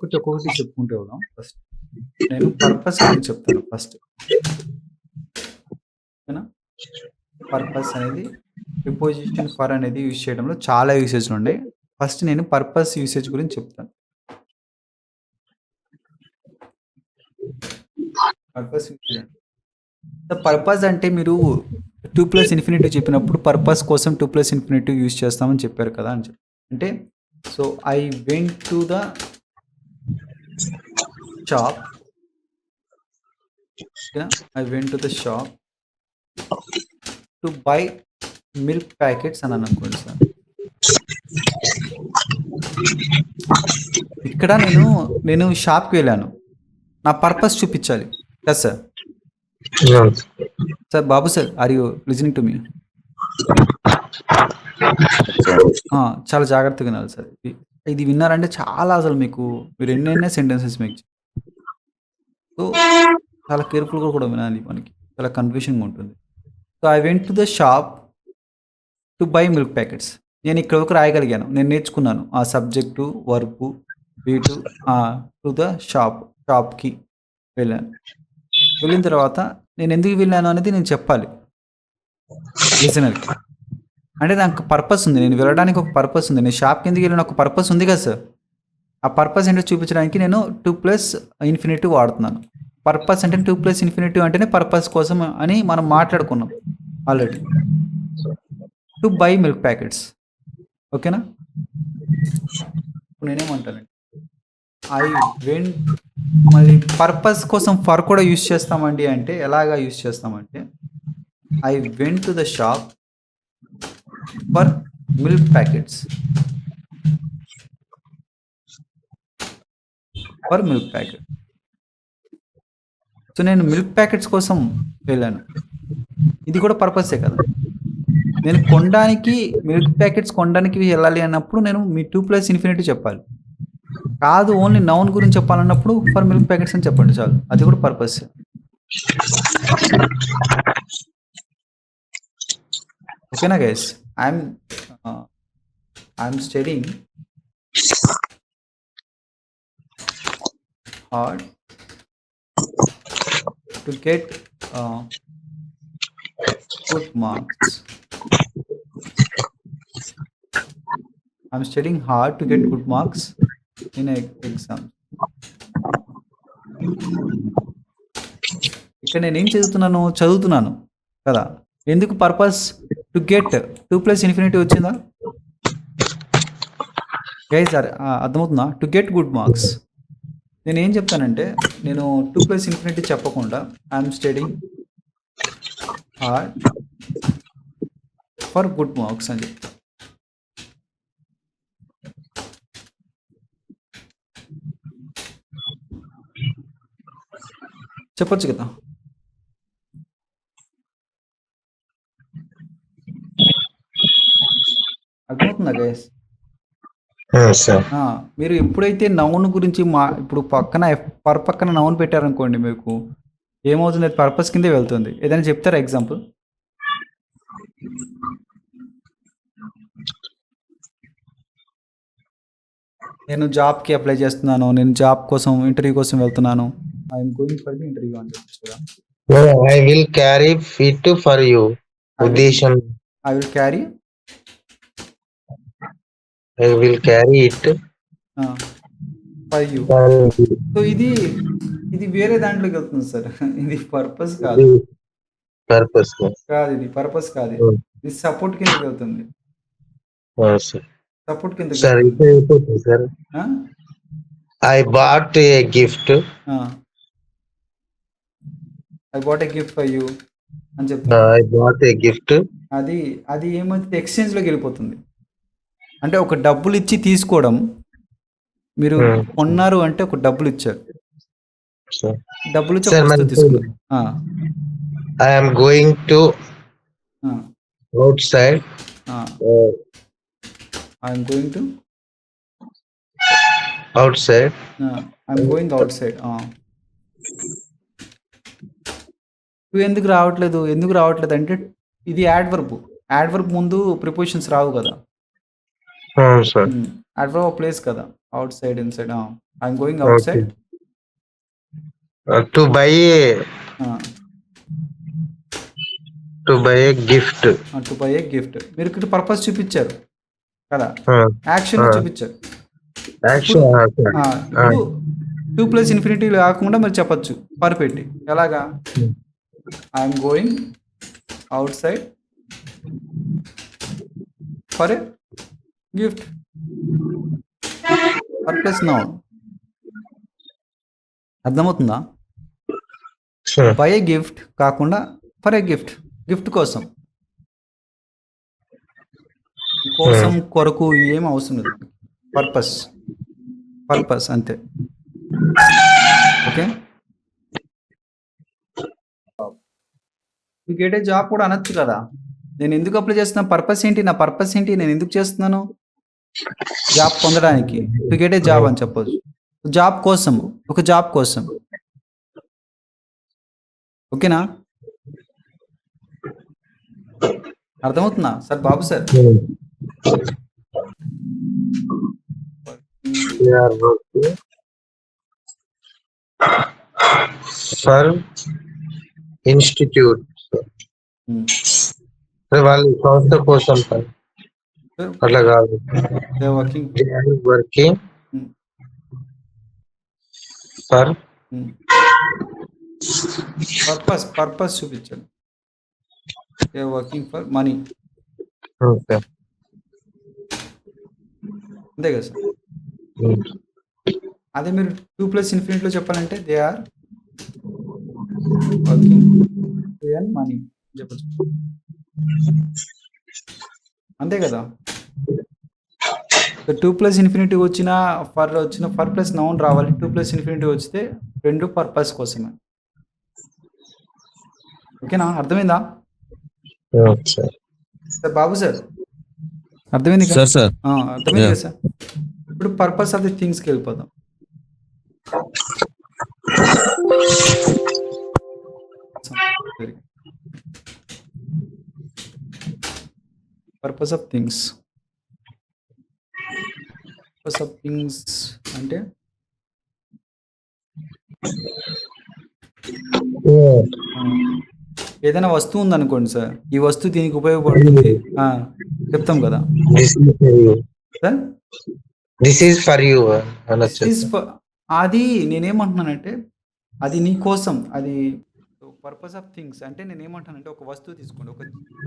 ఒక్కొక్కటి చెప్పుకుంటూ వెళ్దాం ఫస్ట్. నేను పర్పస్ గురించి చెప్తాను ఫస్ట్. ఓకేనా? పర్పస్ అనేది ప్రిపోజిషన్ ఫర్ అనేది యూజ్ చేయడంలో చాలా యూసేజ్లు ఉన్నాయి. ఫస్ట్ నేను పర్పస్ యూసేజ్ గురించి చెప్తాను. పర్పస్ యూసేజ్ పర్పస్ అంటే మీరు 2+∞ చెప్పినప్పుడు పర్పస్ కోసం 2+∞ యూజ్ చేస్తామని చెప్పారు కదా అని అంటే so I went to the shop. I went to the shop to buy milk packets అని అనుకోండి సార్. ఇక్కడ నేను షాప్కి వెళ్ళాను, నా పర్పస్ చూపించాలి కదా సార్. సార్ బాబు sir, are you listening to me? చాలా జాగ్రత్తగా వినాలి సార్. ఇది విన్నారంటే చాలా అసలు మీరు ఎన్నెన్నో సెంటెన్సెస్ మీకు సో చాలా కేర్ఫుల్గా కూడా వినాలి, మనకి చాలా కన్ఫ్యూషన్గా ఉంటుంది. So I went to the shop to buy milk packets. నేను ఇక్కడ వరకు రాయగలిగాను, నేను నేర్చుకున్నాను ఆ సబ్జెక్టు వర్బు వీటు టు ద షాప్కి వెళ్ళాను. వెళ్ళిన తర్వాత నేను ఎందుకు వెళ్ళాను అనేది నేను చెప్పాలి లిజనర్కి. అంటే నాకు పర్పస్ ఉంది, నేను వెళ్ళడానికి ఒక పర్పస్ ఉంది. నేను షాప్కి ఎందుకు వెళ్ళిన ఒక పర్పస్ ఉంది కదా సార్. ఆ పర్పస్ ఏంటో చూపించడానికి నేను 2+∞ వాడుతున్నాను. పర్పస్ అంటే 2+∞ అంటేనే పర్పస్ కోసం అని మనం మాట్లాడుకున్నాం already. To buy milk packets. ఓకేనా? నేనేమంటానండి, ఐ వెంట్. మళ్ళీ పర్పస్ కోసం ఫర్ కూడా యూజ్ చేస్తామండి. అంటే ఎలాగా యూజ్ చేస్తామంటే I went to the shop for milk packets. For milk packet. So నేను మిల్క్ ప్యాకెట్స్ కోసం వెళ్ళాను, ఇది కూడా పర్పసే కదా. నేను కొనడానికి మిల్క్ ప్యాకెట్స్ కొనడానికి వెళ్ళాలి అన్నప్పుడు నేను మీ 2+∞ చెప్పాలి. కాదు ఓన్లీ నౌన్ గురించి చెప్పాలన్నప్పుడు ఫర్ మిల్క్ ప్యాకెట్స్ అని చెప్పండి చాలు, అది కూడా పర్పస్. ఓకేనా guys? I'm studying hard to get good marks. I'm studying hard to get good marks in an exam. ఇక్కడ నేను ఏం చదువుతున్నాను కదా. ఎందుకు పర్పస్? టు గెట్ 2+∞ వచ్చిందా గైస్? అర్థమవుతుందా? To get good marks. నేను ఏం చెప్తానంటే నేను 2+∞ చెప్పకుండా I'm studying hard for good marks అని చెప్తా. చెప్పొచ్చు కదా. అర్థమవుతుందా గైస్? మీరు ఎప్పుడైతే నౌన్ గురించి ఇప్పుడు పక్కన నౌన్ పెట్టారనుకోండి, మీకు ఏమవుతుంది? అది పర్పస్ కిందే వెళ్తుంది. ఏదైనా చెప్తారా ఎగ్జాంపుల్? నేను జాబ్కి అప్లై చేస్తున్నాను, నేను జాబ్ కోసం ఇంటర్వ్యూ కోసం వెళ్తున్నాను. I'm going for the interview అని చెప్పచ్చు కదా. I will carry it for you. ఉద్దేశం I will carry it for you. So ఇది వేరే దాంట్లోకి వెళ్తుంది సార్. ఇది పర్పస్ కాదు. ఇది పర్పస్ కాదు, ఇది సపోర్ట్ కిందకి వెళ్తుంది. సపోర్ట్ కింద sir. I bought a gift. I bought a gift for you అని చెప్తాను. I bought a gift. అది ఏమైతే ఎక్స్చేంజ్ లోకి వెళ్ళిపోతుంది. అంటే ఒక డబ్బులు ఇచ్చి తీసుకోవడం. మీరు కొన్నారు అంటే ఒక డబ్బులు ఇచ్చారు, డబ్బులు ఇచ్చి తీసుకున్నారు. I am going to out side. I'm going to out side. I'm going out side. ఎందుకు రావట్లేదు అంటే ఇది యాడ్వర్బ్ ముందు ప్రిపోజిషన్స్ రావు కదా. అడ్వర్బ్ ప్లేస్ కదా. Out side, inside. I'm going out Okay. Side. To buy a gift. To buy A gift. మీరు ఇక్కడ purpose చూపించారు కదా, Uh, యాక్షన్ uh, చూపించారు. Action. ఇప్పుడు ఇప్పుడు 2 ప్లస్ ఇన్ఫినిటీ కాకుండా మీరు చెప్పచ్చు పర్ పెట్టి. ఎలాగా? I'm going out side for a gift. Per plus noun. అర్థమవుతుందా? Sure. బై ఏ గిఫ్ట్ కాకుండా ఫర్ ఏ గిఫ్ట్, గిఫ్ట్ కోసం. కోసం, కొరకు ఏం అవసరం లేదు. పర్పస్, పర్పస్ అంతే. ఓకే. మీకు ఏ జాబ్ కూడా అనొచ్చు కదా. నేను ఎందుకు అప్లై చేస్తున్నా, పర్పస్ ఏంటి, నా పర్పస్ ఏంటి, నేను ఎందుకు చేస్తున్నాను జాబ్ పొందడానికి. టు గెట్ ఏ జాబ్ అని చెప్పొచ్చు. జాబ్ కోసం, ఒక జాబ్ కోసం. ఓకేనా? అర్థమవుతుందా సార్? బాబు sir, They are working for institute. వాళ్ళు సంస్థ కోసం పని. అట్లా కాదు. Working They are working for purpose, purpose చూపించండి. Working for money. okay. అంతే కదా సార్? అదే మీరు 2 ప్లస్ ఇన్ఫినిటీలో చెప్పాలంటే they are working to earn money చెప్పచ్చు. అంతే కదా? 2 ప్లస్ ఇన్ఫినిటీ వచ్చిన ఫర్ ప్లస్ నౌన్ రావాలి. 2 ప్లస్ ఇన్ఫినిటీ వస్తే రెండు పర్పస్ కోసమే. ఓకేనా? అర్థమైందా Okay. సార్? బాబు సార్ అర్థమైంది కదా? సార్ అర్థమైంది కదా సార్? ఇప్పుడు పర్పస్ ఆఫ్ ది థింగ్స్కి వెళ్ళిపోదాం. Purpose of things. Purpose of things అంటే ఏదైనా వస్తువు ఉందనుకోండి సార్, ఈ వస్తువు దీనికి ఉపయోగపడుతుంది చెప్తాం కదా sir. This is for you అనొచ్చు. అది నేనేమంటున్నానంటే అది నీ కోసం. అది పర్పస్ ఆఫ్ థింగ్స్ అంటే నేనేమంటానంటే ఒక వస్తువు తీసుకోండి, ఒక